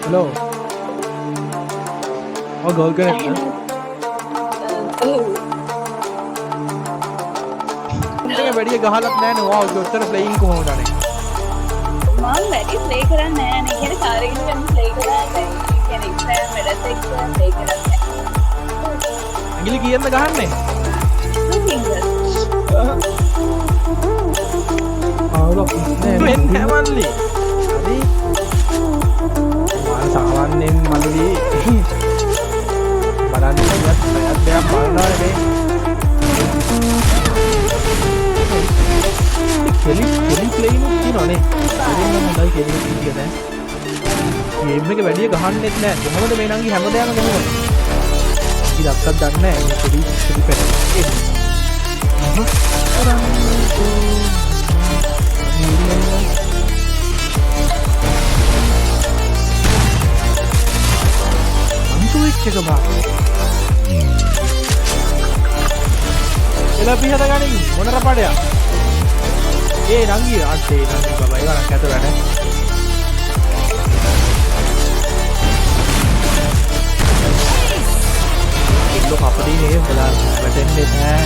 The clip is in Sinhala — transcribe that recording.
Hello. Oh, girl connect. මේ වැඩි ගහලත් නැහැ නේ. ඔව් ඔච්චර ප්ලේයින් කොහොමද අනේ? මම වැඩි ප්ලේ කරන්නේ නැහැ නේ. කියන්නේ කාර්යයෙන් ගන්න ප්ලේ කරන්නේ. කියන්නේ එක්සෑම් වැඩත් එක්ක ප්ලේ කරන්නේ. ඇඟිලි කීයෙන්ද ගහන්නේ? 2 fingers. ආවොත් නෑ මල්ලි. හරි. මම සාමාන්‍යයෙන් මල්ලි බලන්න දෙයක් බලනවා නේ. කෙලි ප්ලේයින් කියනවනේ. කෙලින්ම හොඳයි කෙලි කියන. ගේම් එක වැඩි ගහන්නෙත් නෑ. කොහොමද මේ නංගි හැමදාම ගහන්නේ? ඉතින් දන්නේ නෑ මේ කෙලි පැත්තේ. අන්තුවෙච්ච එක බා. එලා පිහත ගනින් මොන රපඩයක්? ඒ නංගි අතේ නංගි බබා ඒවලක් ඇත වැඩ. ඒක අපදී නේ උඹලා වැටෙන්නේ නැහැ.